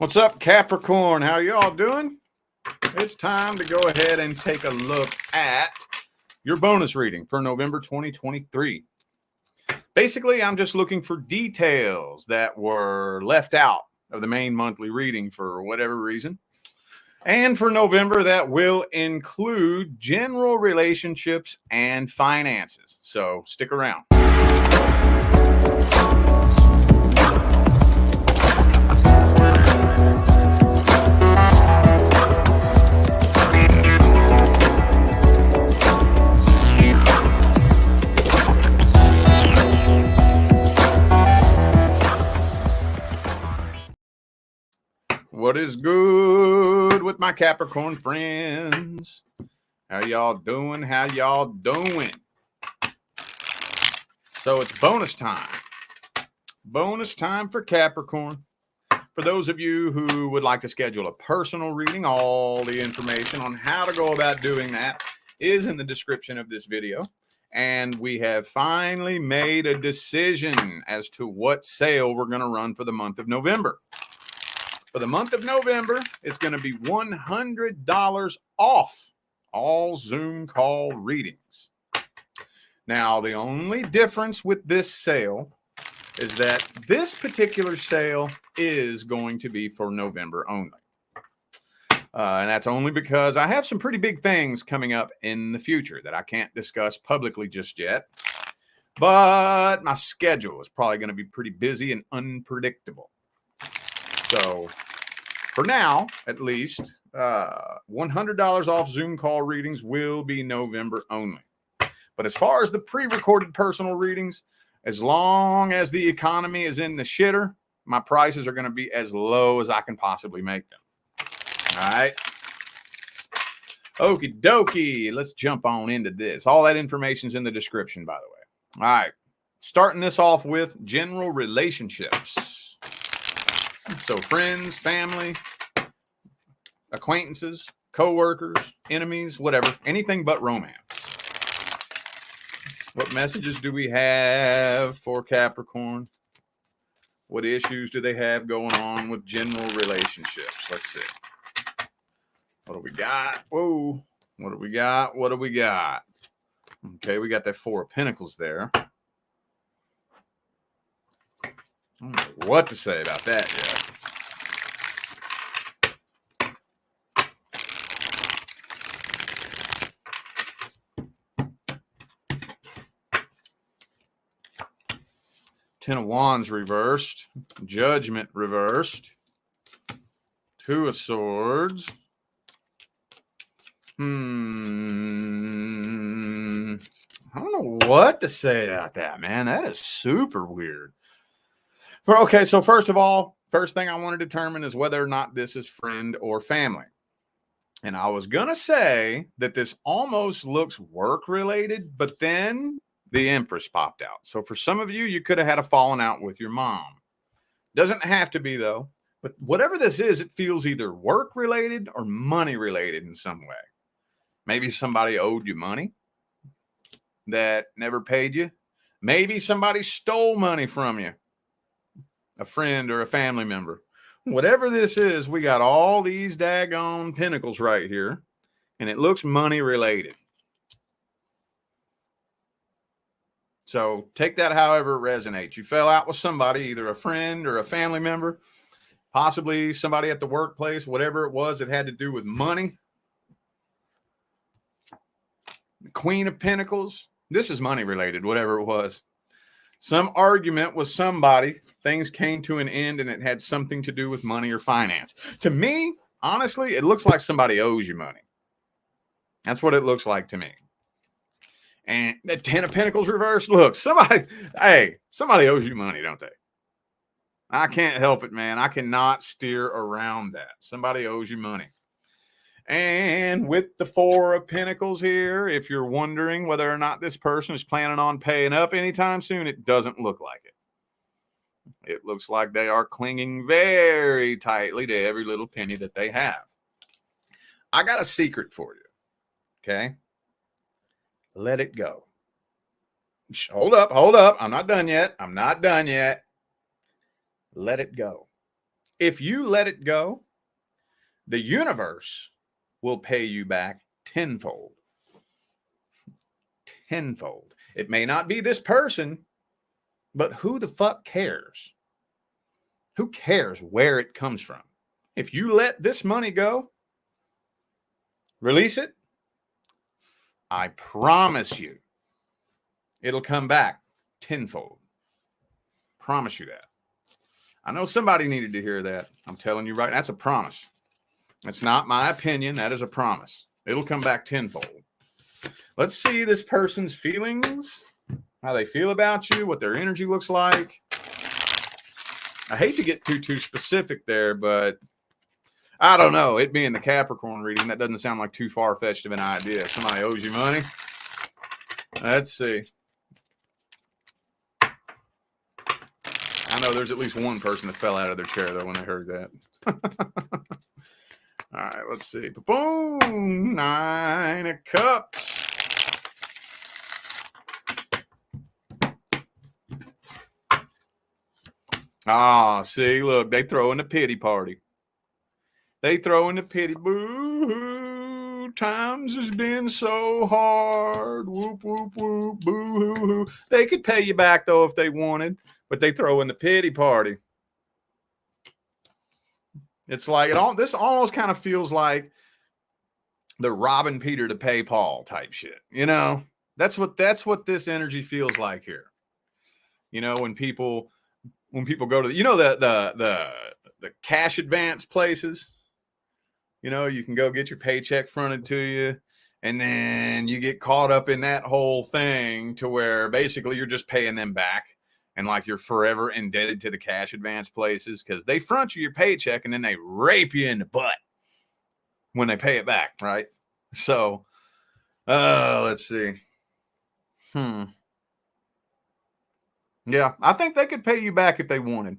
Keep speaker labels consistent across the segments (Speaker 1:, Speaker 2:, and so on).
Speaker 1: What's up, Capricorn? How y'all doing? It's time to go ahead and take a look at your bonus reading for November 2023. Basically, I'm just looking for details that were left out of the main monthly reading for whatever reason. And for November, that will include general relationships and finances. So stick around. What is good with my Capricorn friends? How y'all doing? How y'all doing? So it's bonus time. Bonus time for Capricorn. For those of you who would like to schedule a personal reading, all the information on how to go about doing that is in the description of this video. And we have finally made a decision as to what sale we're going to run for the month of November. For the month of November, it's going to be $100 off all Zoom call readings. Now, the only difference with this sale is that this particular sale is going to be for November only. And that's only because I have some pretty big things coming up in the future that I can't discuss publicly just yet. But my schedule is probably going to be pretty busy and unpredictable. So for now, at least, $100 off Zoom call readings will be November only. But as far as the pre-recorded personal readings, as long as the economy is in the shitter, my prices are going to be as low as I can possibly make them. All right. Okie dokie. Let's jump on into this. All that information's in the description, by the way. All right. Starting this off with general relationships. So friends, family, acquaintances, co-workers, enemies, whatever, anything but romance. What messages do we have for Capricorn? What issues do they have going on with general relationships? Let's see. What do we got? Whoa. What do we got? What do we got? Okay, we got that Four of Pentacles there. I don't know what to say about that yet. Ten of Wands reversed. Judgment reversed. Two of Swords. I don't know what to say about that, man. That is super weird. Okay, so first of all, first thing I want to determine is whether or not this is friend or family. And I was going to say that this almost looks work-related, but then the Empress popped out. So for some of you, you could have had a falling out with your mom. Doesn't have to be, though. But whatever this is, it feels either work-related or money-related in some way. Maybe somebody owed you money that never paid you. Maybe somebody stole money from you. A friend or a family member. Whatever this is, we got all these daggone pentacles right here. And it looks money-related. So take that however it resonates. You fell out with somebody, either a friend or a family member, possibly somebody at the workplace, whatever it was that had to do with money. The Queen of Pentacles. This is money related, whatever it was. Some argument with somebody. Things came to an end and it had something to do with money or finance. To me, honestly, it looks like somebody owes you money. That's what it looks like to me. And the Ten of Pentacles reversed. Look, somebody owes you money, don't they? I can't help it, man. I cannot steer around that. Somebody owes you money. And with the Four of Pentacles here, if you're wondering whether or not this person is planning on paying up anytime soon, it doesn't look like it. It looks like they are clinging very tightly to every little penny that they have. I got a secret for you. Okay? Let it go. Hold up. I'm not done yet. Let it go. If you let it go, the universe will pay you back tenfold. Tenfold. It may not be this person, but who the fuck cares? Who cares where it comes from? If you let this money go, release it, I promise you, it'll come back tenfold. Promise you that. I know somebody needed to hear that. I'm telling you right, that's a promise. That's not my opinion. That is a promise. It'll come back tenfold. Let's see this person's feelings, how they feel about you, what their energy looks like. I hate to get too specific there, but I don't know. It being the Capricorn reading, that doesn't sound like too far-fetched of an idea. Somebody owes you money. Let's see. I know there's at least one person that fell out of their chair, though, when they heard that. All right, let's see. Boom! 9 of Cups. Ah, see, look, they throw in the pity party. They throw in the pity. Boo-hoo, times has been so hard. Whoop, whoop, whoop, boo-hoo-hoo. They could pay you back, though, if they wanted, but they throw in the pity party. It's like, this almost kind of feels like the robbing Peter to pay Paul type shit. You know, that's what this energy feels like here. You know, when people go to the cash advance places, you know, you can go get your paycheck fronted to you, and then you get caught up in that whole thing to where basically you're just paying them back, and like you're forever indebted to the cash advance places because they front you your paycheck and then they rape you in the butt when they pay it back, right? So, let's see. Yeah, I think they could pay you back if they wanted.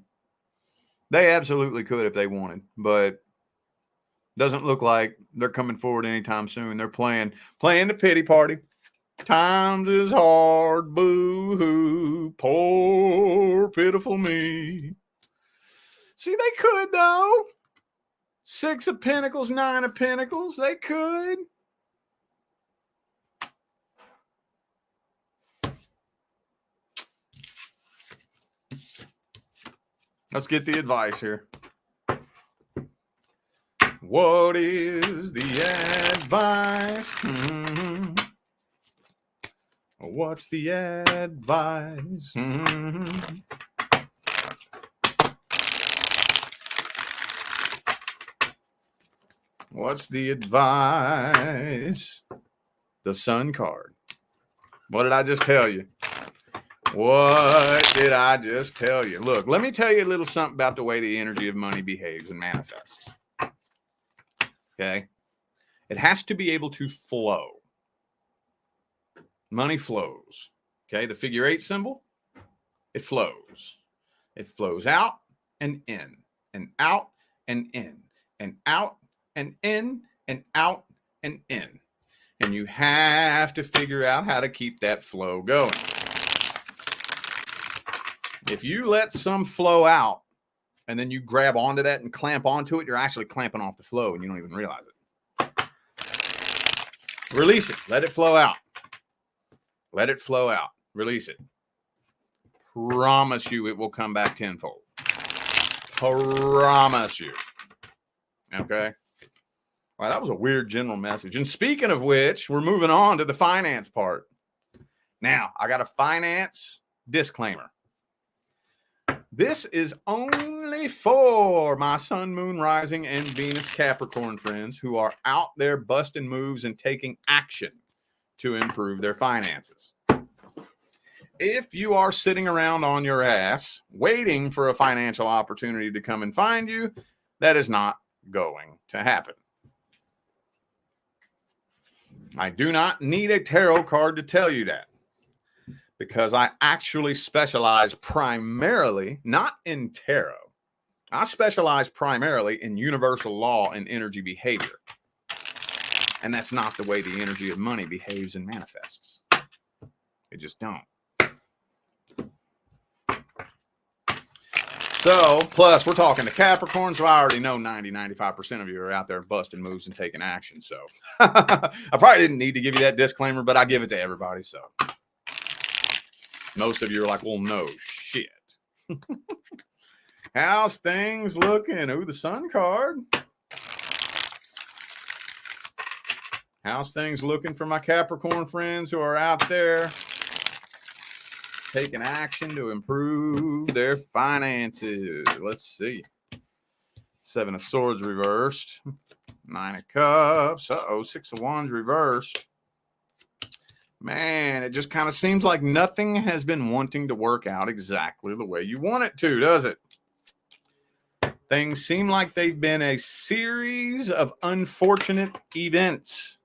Speaker 1: They absolutely could if they wanted, but doesn't look like they're coming forward anytime soon. They're playing the pity party. Times is hard, boo-hoo, poor pitiful me. See, they could, though. 6 of Pentacles, 9 of Pentacles. They could. Let's get the advice here. What is the advice? What's the advice? What's the advice? The Sun card. What did I just tell you? What did I just tell you? Look, let me tell you a little something about the way the energy of money behaves and manifests. Okay? It has to be able to flow. Money flows. Okay? The figure 8 symbol, it flows. It flows out and in, and out and in, and out and in, and out and in. And you have to figure out how to keep that flow going. If you let some flow out and then you grab onto that and clamp onto it, you're actually clamping off the flow and you don't even realize it. Release it. Let it flow out. Let it flow out. Release it. Promise you it will come back tenfold. Promise you. Okay? Well, that was a weird general message. And speaking of which, we're moving on to the finance part. Now, I got a finance disclaimer. This is only for my Sun, Moon, Rising, and Venus Capricorn friends who are out there busting moves and taking action to improve their finances. If you are sitting around on your ass waiting for a financial opportunity to come and find you, that is not going to happen. I do not need a tarot card to tell you that, because I actually specialize primarily, not in tarot. I specialize primarily in universal law and energy behavior. And that's not the way the energy of money behaves and manifests. It just don't. So, plus, we're talking to Capricorn, so I already know 95% of you are out there busting moves and taking action. So, I probably didn't need to give you that disclaimer, but I give it to everybody. So, most of you are like, well, no shit. How's things looking? Ooh, the Sun card. How's things looking for my Capricorn friends who are out there taking action to improve their finances? Let's see. 7 of Swords reversed. 9 of Cups. Uh-oh, 6 of Wands reversed. Man, it just kind of seems like nothing has been wanting to work out exactly the way you want it to, does it? Things seem like they've been a series of unfortunate events.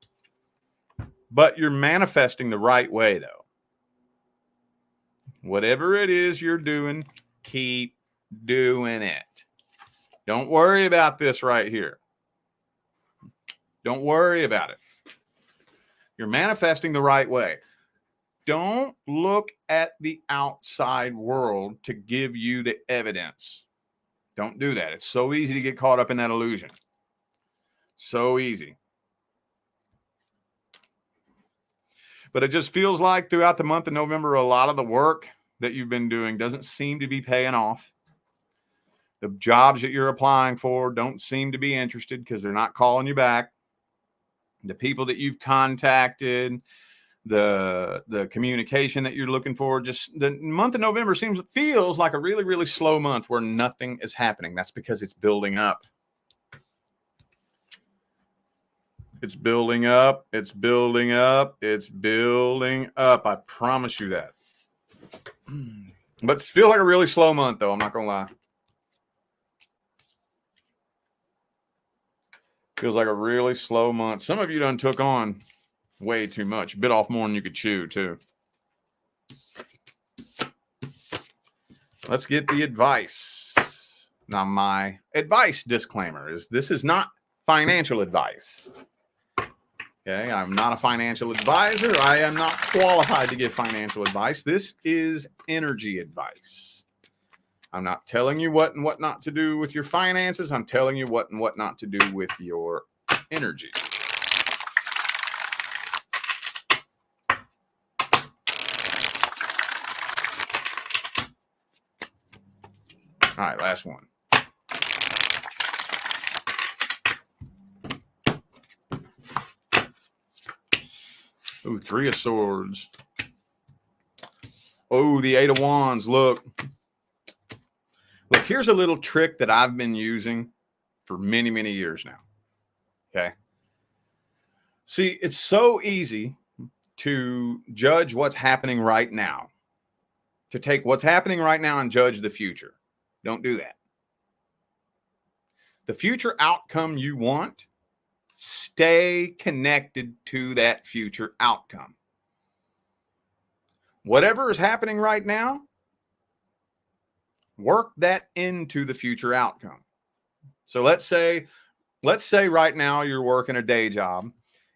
Speaker 1: But you're manifesting the right way, though. Whatever it is you're doing, keep doing it. Don't worry about this right here. Don't worry about it. You're manifesting the right way. Don't look at the outside world to give you the evidence. Don't do that. It's so easy to get caught up in that illusion. So easy. But it just feels like throughout the month of November, a lot of the work that you've been doing doesn't seem to be paying off. The jobs that you're applying for don't seem to be interested because they're not calling you back. The people that you've contacted, the communication that you're looking for, just the month of November feels like a really, really slow month where nothing is happening. That's because it's building up. It's building up. It's building up. It's building up. I promise you that. But it feels like a really slow month, though. I'm not going to lie. Feels like a really slow month. Some of you done took on way too much. Bit off more than you could chew, too. Let's get the advice. Now, my advice disclaimer is this is not financial advice. Okay, I'm not a financial advisor. I am not qualified to give financial advice. This is energy advice. I'm not telling you what and what not to do with your finances. I'm telling you what and what not to do with your energy. All right, last one. Ooh, 3 of Swords. Oh, the 8 of Wands. Look, here's a little trick that I've been using for many, many years now. Okay. See, it's so easy to judge what's happening right now, to take what's happening right now and judge the future. Don't do that. The future outcome you want, stay connected to that future outcome. Whatever is happening right now, work that into the future outcome. So let's say right now you're working a day job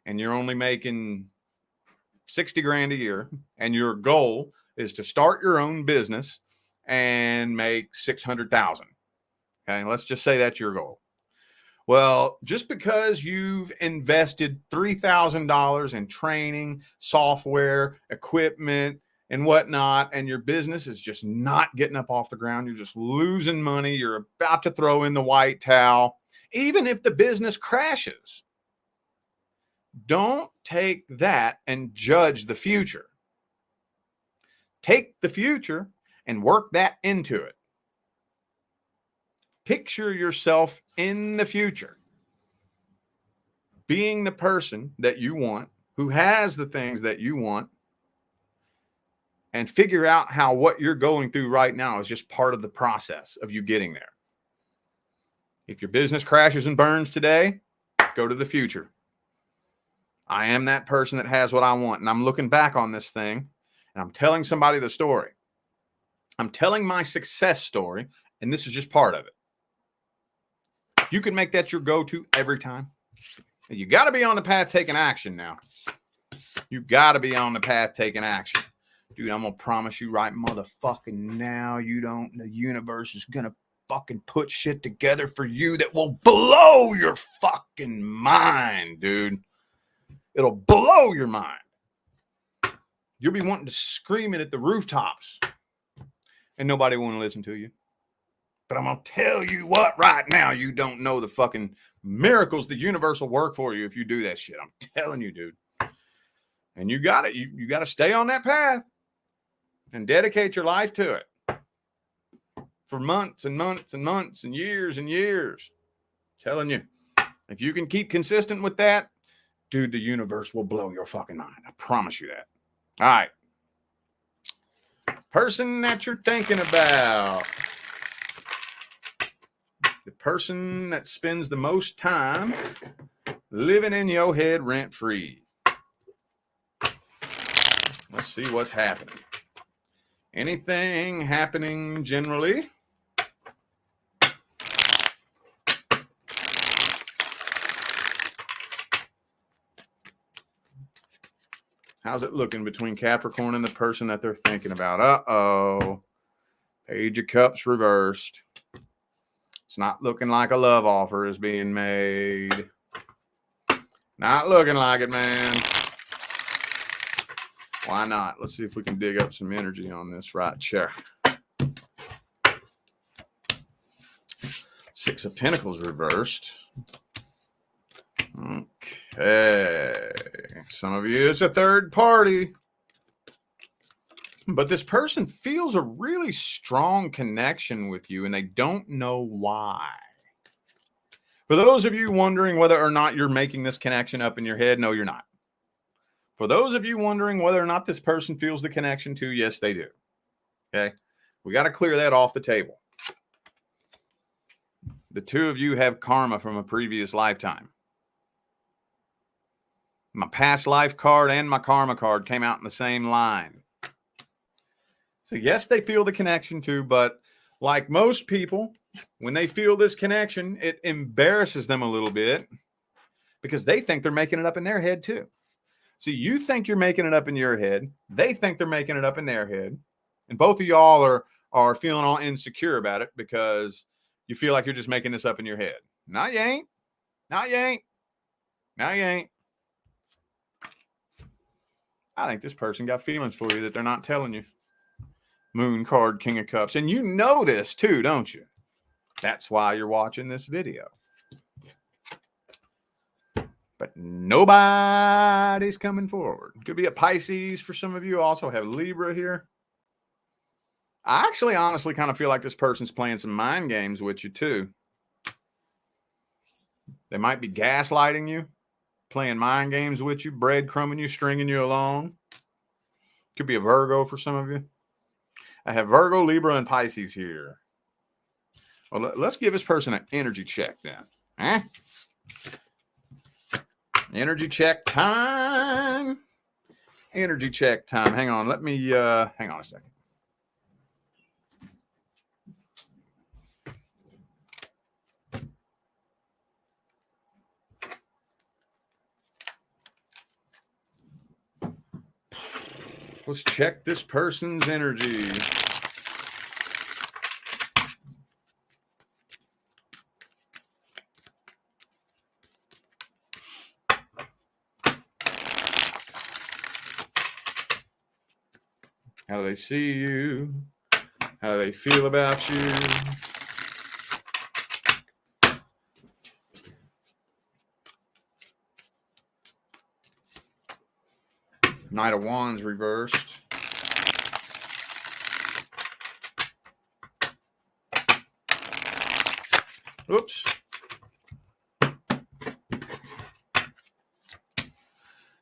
Speaker 1: and you're only making 60 grand a year, and your goal is to start your own business and make 600,000. Okay, let's just say that's your goal. Well, just because you've invested $3,000 in training, software, equipment, and whatnot, and your business is just not getting up off the ground, you're just losing money, you're about to throw in the white towel, even if the business crashes, don't take that and judge the future. Take the future and work that into it. Picture yourself in the future, being the person that you want, who has the things that you want, and figure out how what you're going through right now is just part of the process of you getting there. If your business crashes and burns today, go to the future. I am that person that has what I want, and I'm looking back on this thing, and I'm telling somebody the story. I'm telling my success story, and this is just part of it. You can make that your go-to every time. You got to be on the path taking action now. You got to be on the path taking action. Dude, I'm going to promise you right motherfucking now, the universe is going to fucking put shit together for you that will blow your fucking mind, dude. It'll blow your mind. You'll be wanting to scream it at the rooftops, and nobody will want to listen to you. But I'm going to tell you what right now, you don't know the fucking miracles the universe will work for you if you do that shit. I'm telling you, dude. And you got it. You got to stay on that path and dedicate your life to it for months and months and months and years. Telling you, if you can keep consistent with that, dude, the universe will blow your fucking mind. I promise you that. All right. Person that you're thinking about. The person that spends the most time living in your head rent-free. Let's see what's happening. Anything happening generally? How's it looking between Capricorn and the person that they're thinking about? Uh-oh. Page of Cups reversed. It's not looking like a love offer is being made. Not looking like it, man. Why not? Let's see if we can dig up some energy on this right chair. Six of Pentacles reversed. Okay. Some of you, it's a third party. But this person feels a really strong connection with you, and they don't know why. For those of you wondering whether or not you're making this connection up in your head, no, you're not. For those of you wondering whether or not this person feels the connection to, yes, they do. Okay? We got to clear that off the table. The two of you have karma from a previous lifetime. My past life card and my karma card came out in the same line. So yes, they feel the connection too, but like most people, when they feel this connection, it embarrasses them a little bit because they think they're making it up in their head too. See, you think you're making it up in your head. They think they're making it up in their head. And both of y'all are feeling all insecure about it because you feel like you're just making this up in your head. No, you ain't. No, you ain't. No, you ain't. I think this person got feelings for you that they're not telling you. Moon card, King of Cups. And you know this too, don't you? That's why you're watching this video. But nobody's coming forward. Could be a Pisces for some of you. Also have Libra here. I actually honestly kind of feel like this person's playing some mind games with you too. They might be gaslighting you, playing mind games with you, breadcrumbing you, stringing you along. Could be a Virgo for some of you. I have Virgo, Libra, and Pisces here. Well, let's give this person an energy check then. Huh? Energy check time. Energy check time. Hang on. Let me hang on a second. Let's check this person's energy. How do they see you? How do they feel about you? Knight of Wands reversed. Oops.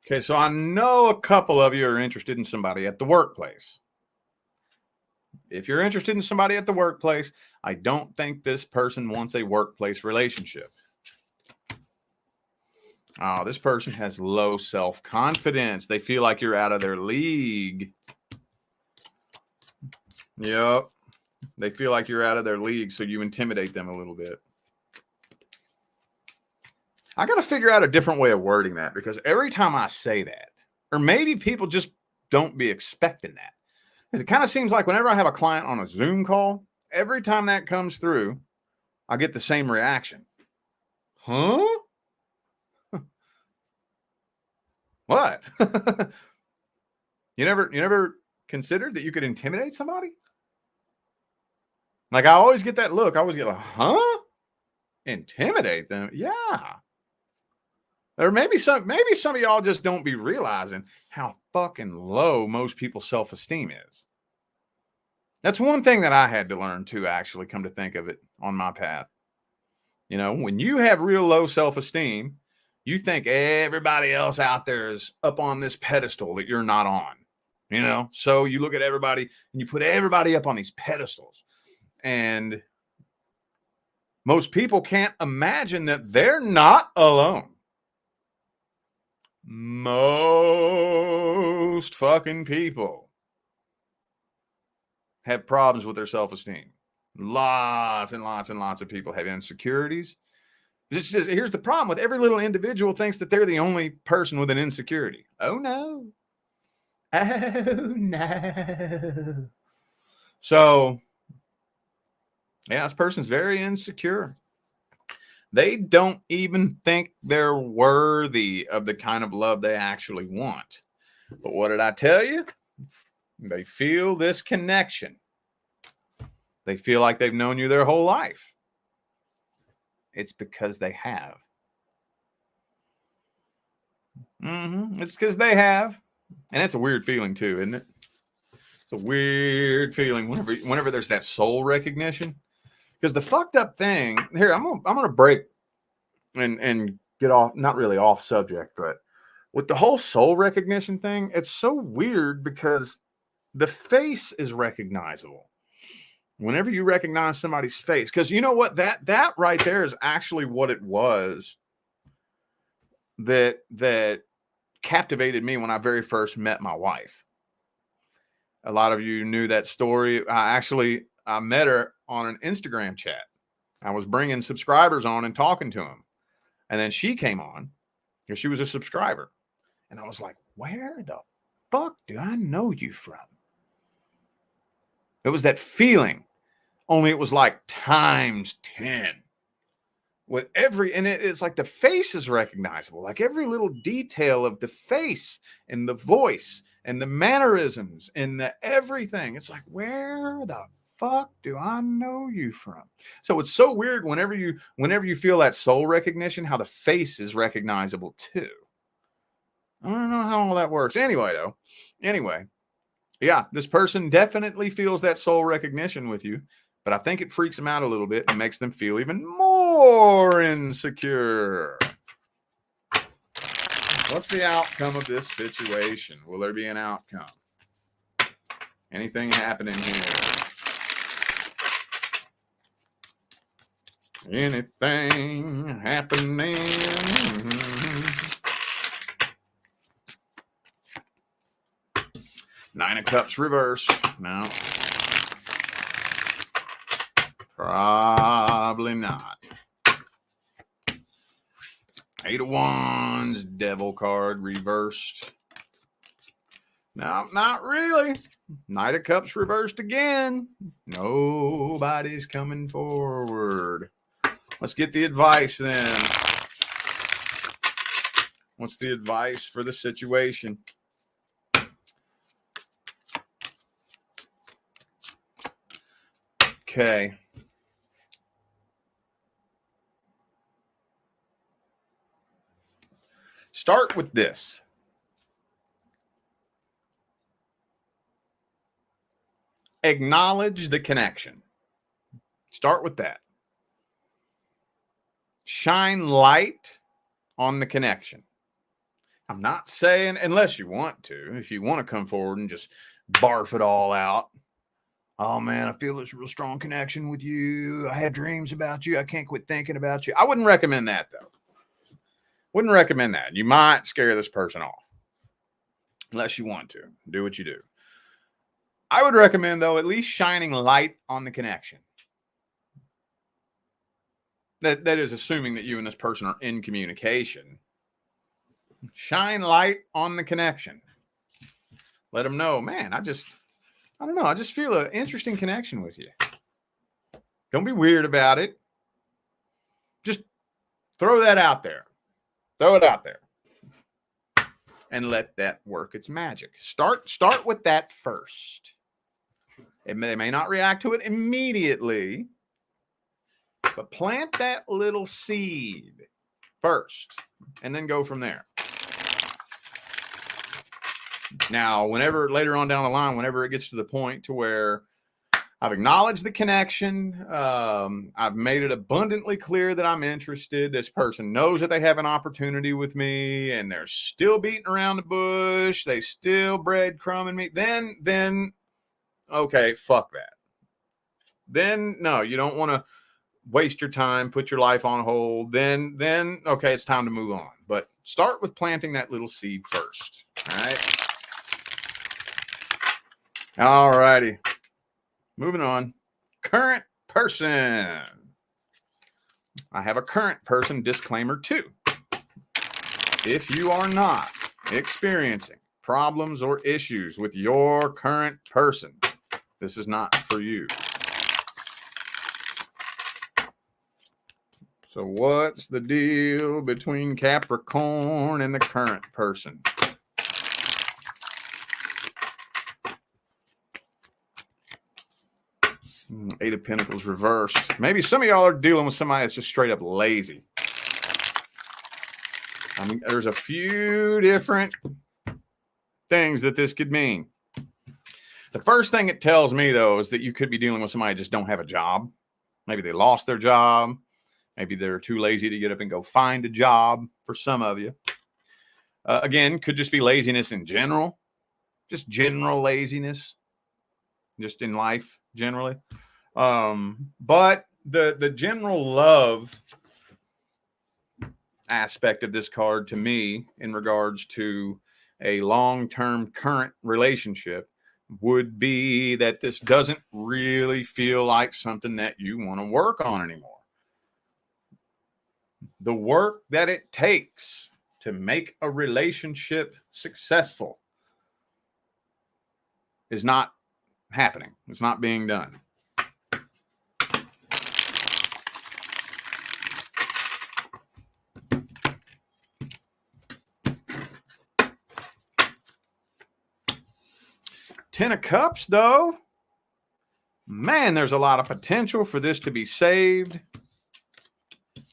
Speaker 1: Okay, so I know a couple of you are interested in somebody at the workplace. If you're interested in somebody at the workplace, I don't think this person wants a workplace relationship. Oh, this person has low self-confidence. They feel like you're out of their league. Yep. They feel like you're out of their league, so you intimidate them a little bit. I got to figure out a different way of wording that because every time I say that, or maybe people just don't be expecting that. Because it kind of seems like whenever I have a client on a Zoom call every time that comes through, I get the same reaction. Huh? What? You never considered that you could intimidate somebody? Like, I always get that look. I always get like, huh? Intimidate them? Yeah. Or maybe some of y'all just don't be realizing how fucking low most people's self-esteem is. That's one thing that I had to learn too, actually, come to think of it, on my path. You know, when you have real low self-esteem, you think everybody else out there is up on this pedestal that you're not on. You know, so you look at everybody and you put everybody up on these pedestals. And most people can't imagine that they're not alone. Most fucking people have problems with their self-esteem. Lots and lots and lots of people have insecurities. Here's the problem with every little individual thinks that they're the only person with an insecurity. Oh no. Oh no. So, yeah, this person's very insecure. They don't even think they're worthy of the kind of love they actually want. But what did I tell you? They feel this connection. They feel like they've known you their whole life. It's because they have. It's because they have. And that's a weird feeling too, isn't it? It's a weird feeling whenever there's that soul recognition. Because the fucked up thing here, I'm gonna break and get off, not really off subject, but with the whole soul recognition thing, it's so weird because the face is recognizable. Whenever you recognize somebody's face, because you know what, that right there is actually what it was that captivated me when I very first met my wife. A lot of you knew that story. I met her on an Instagram chat. I was bringing subscribers on and talking to them. And then she came on because she was a subscriber. And I was like, where the fuck do I know you from? It was that feeling, only it was like times 10. With it's like the face is recognizable, like every little detail of the face and the voice and the mannerisms and the everything. It's like, where the fuck do I know you from? So it's so weird whenever you feel that soul recognition, how the face is recognizable too. I don't know how all that works. Anyway, yeah, this person definitely feels that soul recognition with you. But I think it freaks them out a little bit and makes them feel even more insecure. What's the outcome of this situation? Will there be an outcome? Anything happening here? Anything happening? Nine of Cups reversed. No. Probably not. Eight of Wands, Devil card reversed. No, not really. Knight of Cups reversed again. Nobody's coming forward. Let's get the advice then. What's the advice for the situation? Okay. Start with this. Acknowledge the connection. Start with that. Shine light on the connection. I'm not saying, unless you want to, if you want to come forward and just barf it all out. Oh man, I feel this real strong connection with you. I had dreams about you. I can't quit thinking about you. I wouldn't recommend that though. Wouldn't recommend that. You might scare this person off. Unless you want to. Do what you do. I would recommend, though, at least shining light on the connection. That is assuming that you and this person are in communication. Shine light on the connection. Let them know, man, I just feel an interesting connection with you. Don't be weird about it. Just throw that out there. Throw it out there. And let that work its magic. Start with that first. They may not react to it immediately, but plant that little seed first and then go from there. Now, whenever later on down the line, whenever it gets to the point to where I've acknowledged the connection, I've made it abundantly clear that I'm interested, this person knows that they have an opportunity with me, and they're still beating around the bush, they still breadcrumbing me, then okay, fuck that. Then no, you don't want to waste your time, put your life on hold. Then okay, it's time to move on. But start with planting that little seed first. All right. All righty. Moving on. Current person. I have a current person disclaimer too. If you are not experiencing problems or issues with your current person, this is not for you. So what's the deal between Capricorn and the current person? Eight of Pentacles reversed. Maybe some of y'all are dealing with somebody that's just straight up lazy. I mean, there's a few different things that this could mean. The first thing it tells me, though, is that you could be dealing with somebody that just don't have a job. Maybe they lost their job. Maybe they're too lazy to get up and go find a job for some of you. Again, could just be laziness in general. Just general laziness. Just in life, generally. But the general love aspect of this card to me in regards to a long-term current relationship would be that this doesn't really feel like something that you want to work on anymore. The work that it takes to make a relationship successful is not happening. It's not being done. Ten of Cups, though. Man, there's a lot of potential for this to be saved.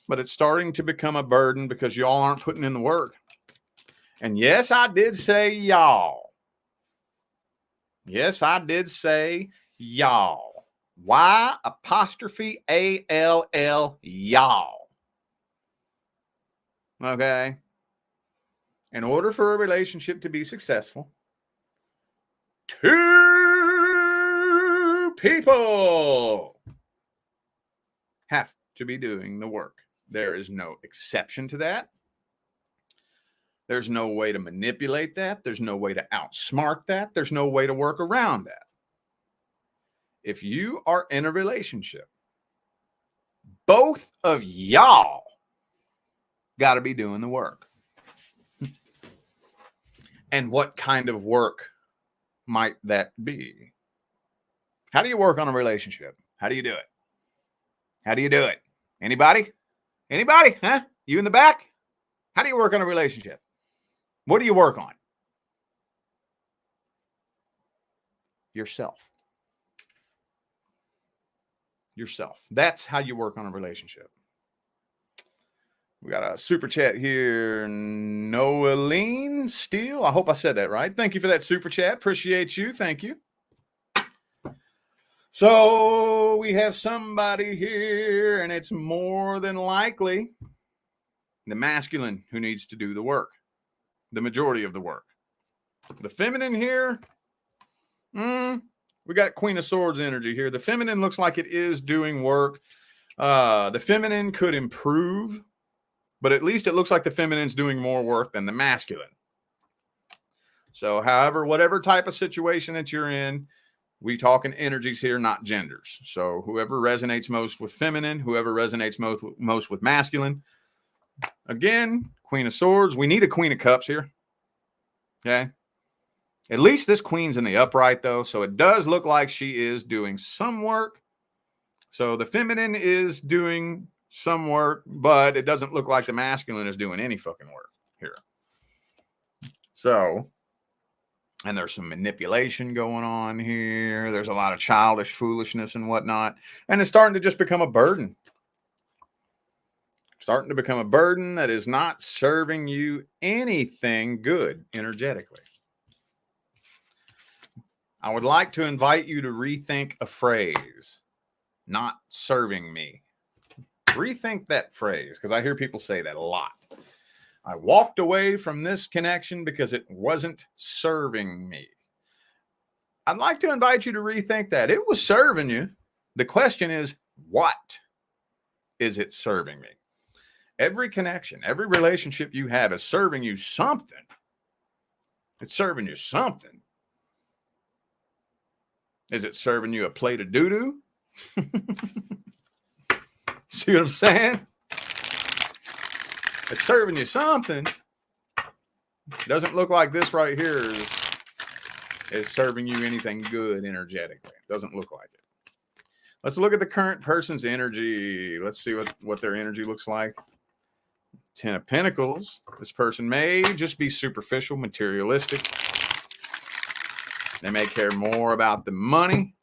Speaker 1: But it's starting to become a burden because y'all aren't putting in the work. And yes, I did say y'all. Yes, I did say y'all. Y''ALL, y'all. Okay? In order for a relationship to be successful, two people have to be doing the work. There is no exception to that. There's no way to manipulate that. There's no way to outsmart that. There's no way to work around that. If you are in a relationship, both of y'all got to be doing the work. And what kind of work might that be? How do you work on a relationship? How do you do it? How do you do it? Anybody? Anybody? Huh? You in the back? How do you work on a relationship? What do you work on? Yourself. Yourself. That's how you work on a relationship. We got a super chat here. Noeline Steele. I hope I said that right. Thank you for that super chat. Appreciate you. Thank you. So we have somebody here, and it's more than likely the masculine who needs to do the work. The majority of the work. The feminine here, we got Queen of Swords energy here. The feminine looks like it is doing work. The feminine could improve, but at least it looks like the feminine's doing more work than the masculine. So, however, whatever type of situation that you're in, we talking energies here, not genders. So whoever resonates most with feminine, whoever resonates most with masculine. Again, Queen of Swords. We need a Queen of Cups here. Okay. At least this queen's in the upright, though. So it does look like she is doing some work. So the feminine is doing some work, but it doesn't look like the masculine is doing any fucking work here. So, and there's some manipulation going on here. There's a lot of childish foolishness and whatnot. And it's starting to just become a burden. Starting to become a burden that is not serving you anything good energetically. I would like to invite you to rethink a phrase, not serving me. Rethink that phrase, because I hear people say that a lot. I walked away from this connection because it wasn't serving me. I'd like to invite you to rethink that. It was serving you. The question is, what is it serving me? Every connection, every relationship you have is serving you something. It's serving you something. Is it serving you a plate of doo-doo? See what I'm saying? It's serving you something. Doesn't look like this right here is serving you anything good energetically. Doesn't look like it. Let's look at the current person's energy. Let's see what their energy looks like. 10 of Pentacles. This person may just be superficial, materialistic. They may care more about the money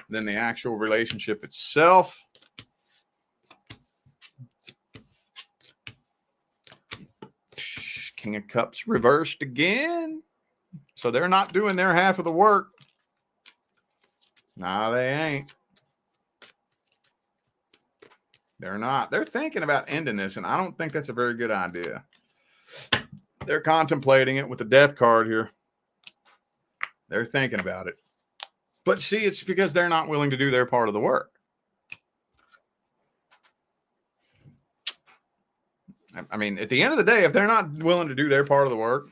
Speaker 1: than the actual relationship itself. King of Cups reversed again. So they're not doing their half of the work. No, they ain't. They're not. They're thinking about ending this, and I don't think that's a very good idea. They're contemplating it with the Death card here. They're thinking about it. But see, it's because they're not willing to do their part of the work. I mean, at the end of the day, if they're not willing to do their part of the work,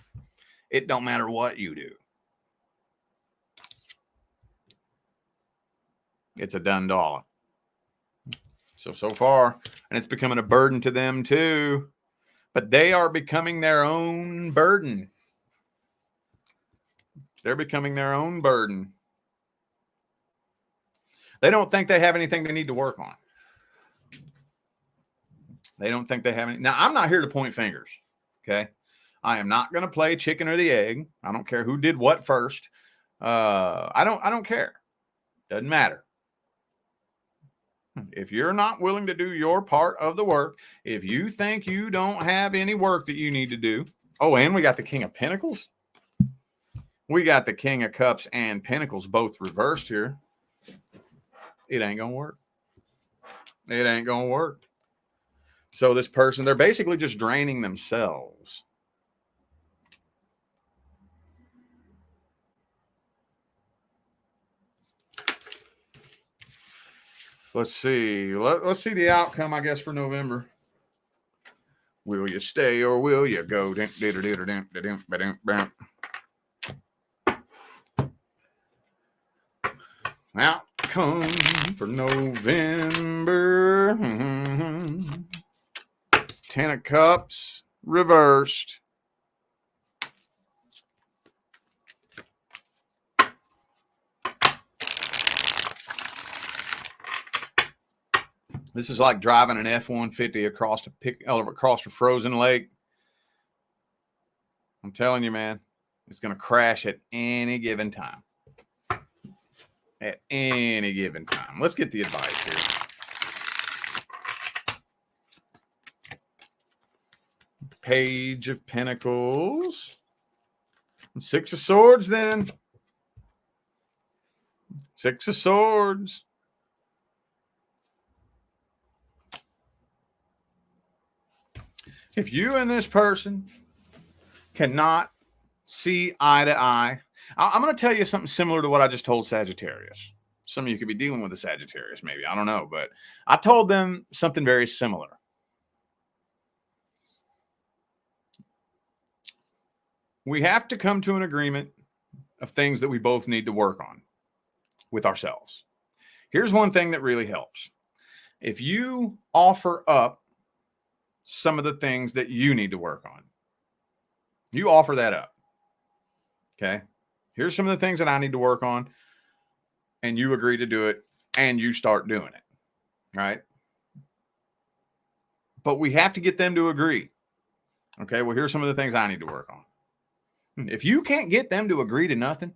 Speaker 1: it don't matter what you do. It's a done dollar. So far, and it's becoming a burden to them too. But they are becoming their own burden. They're becoming their own burden. They don't think they have anything they need to work on. They don't think they have any. Now, I'm not here to point fingers. Okay. I am not going to play chicken or the egg. I don't care who did what first. I don't care. Doesn't matter. If you're not willing to do your part of the work, if you think you don't have any work that you need to do. Oh, and we got the King of Pentacles. We got the King of Cups and Pentacles both reversed here. It ain't going to work. It ain't going to work. So this person, they're basically just draining themselves. Let's see. Let's see the outcome, I guess, for November. Will you stay or will you go? Outcome for November. 10 of Cups reversed. This is like driving an F-150 across a frozen lake. I'm telling you, man, it's going to crash at any given time. At any given time. Let's get the advice here. Page of Pentacles. 6 of Swords then. 6 of Swords. If you and this person cannot see eye to eye, I'm going to tell you something similar to what I just told Sagittarius. Some of you could be dealing with a Sagittarius, maybe. I don't know. But I told them something very similar. We have to come to an agreement of things that we both need to work on with ourselves. Here's one thing that really helps. If you offer up some of the things that you need to work on, you offer that up. Okay. Here's some of the things that I need to work on, and you agree to do it. and you start doing it, right? But we have to get them to agree. Okay, well, here's some of the things I need to work on. If you can't get them to agree to nothing,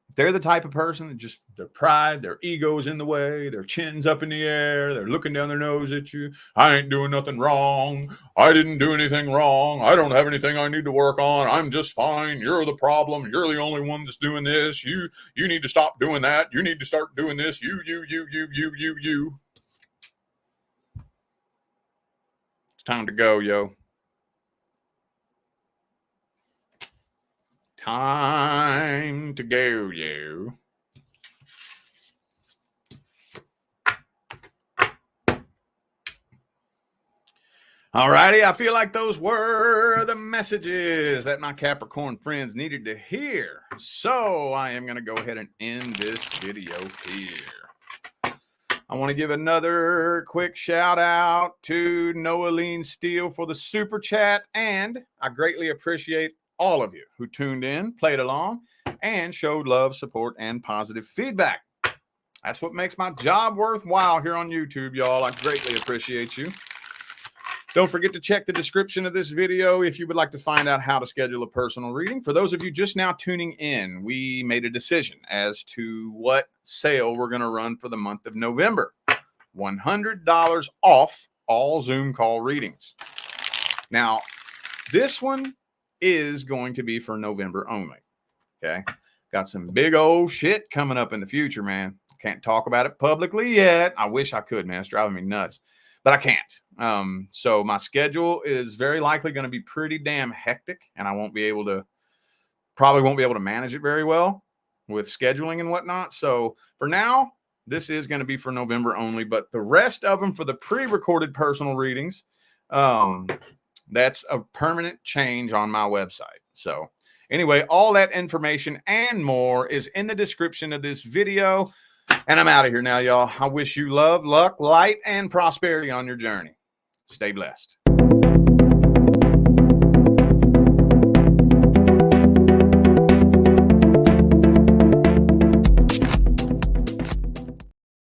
Speaker 1: if they're the type of person that just their pride, their ego's in the way, their chin's up in the air, they're looking down their nose at you. I ain't doing nothing wrong. I didn't do anything wrong. I don't have anything I need to work on. I'm just fine. You're the problem. You're the only one that's doing this. You need to stop doing that. You need to start doing this. You. It's time to go, yo. Time to go, yo. All righty, I feel like those were the messages that my Capricorn friends needed to hear. So I am going to go ahead and end this video here. I want to give another quick shout out to Noeline Steele for the super chat, and I greatly appreciate all of you who tuned in, played along, and showed love, support, and positive feedback. That's what makes my job worthwhile here on YouTube, y'all. I greatly appreciate you. Don't forget to check the description of this video if you would like to find out how to schedule a personal reading. For those of you just now tuning in, we made a decision as to what sale we're going to run for the month of November. $100 off all Zoom call readings. Now, this one is going to be for November only. Okay. Got some big old shit coming up in the future, man. Can't talk about it publicly yet. I wish I could, man. It's driving me nuts, but I can't. So my schedule is very likely going to be pretty damn hectic, and I probably won't be able to manage it very well with scheduling and whatnot. So for now, this is going to be for November only, but the rest of them for the pre-recorded personal readings, that's a permanent change on my website. So anyway, all that information and more is in the description of this video. And I'm out of here now, y'all. I wish you love, luck, light, and prosperity on your journey. Stay blessed.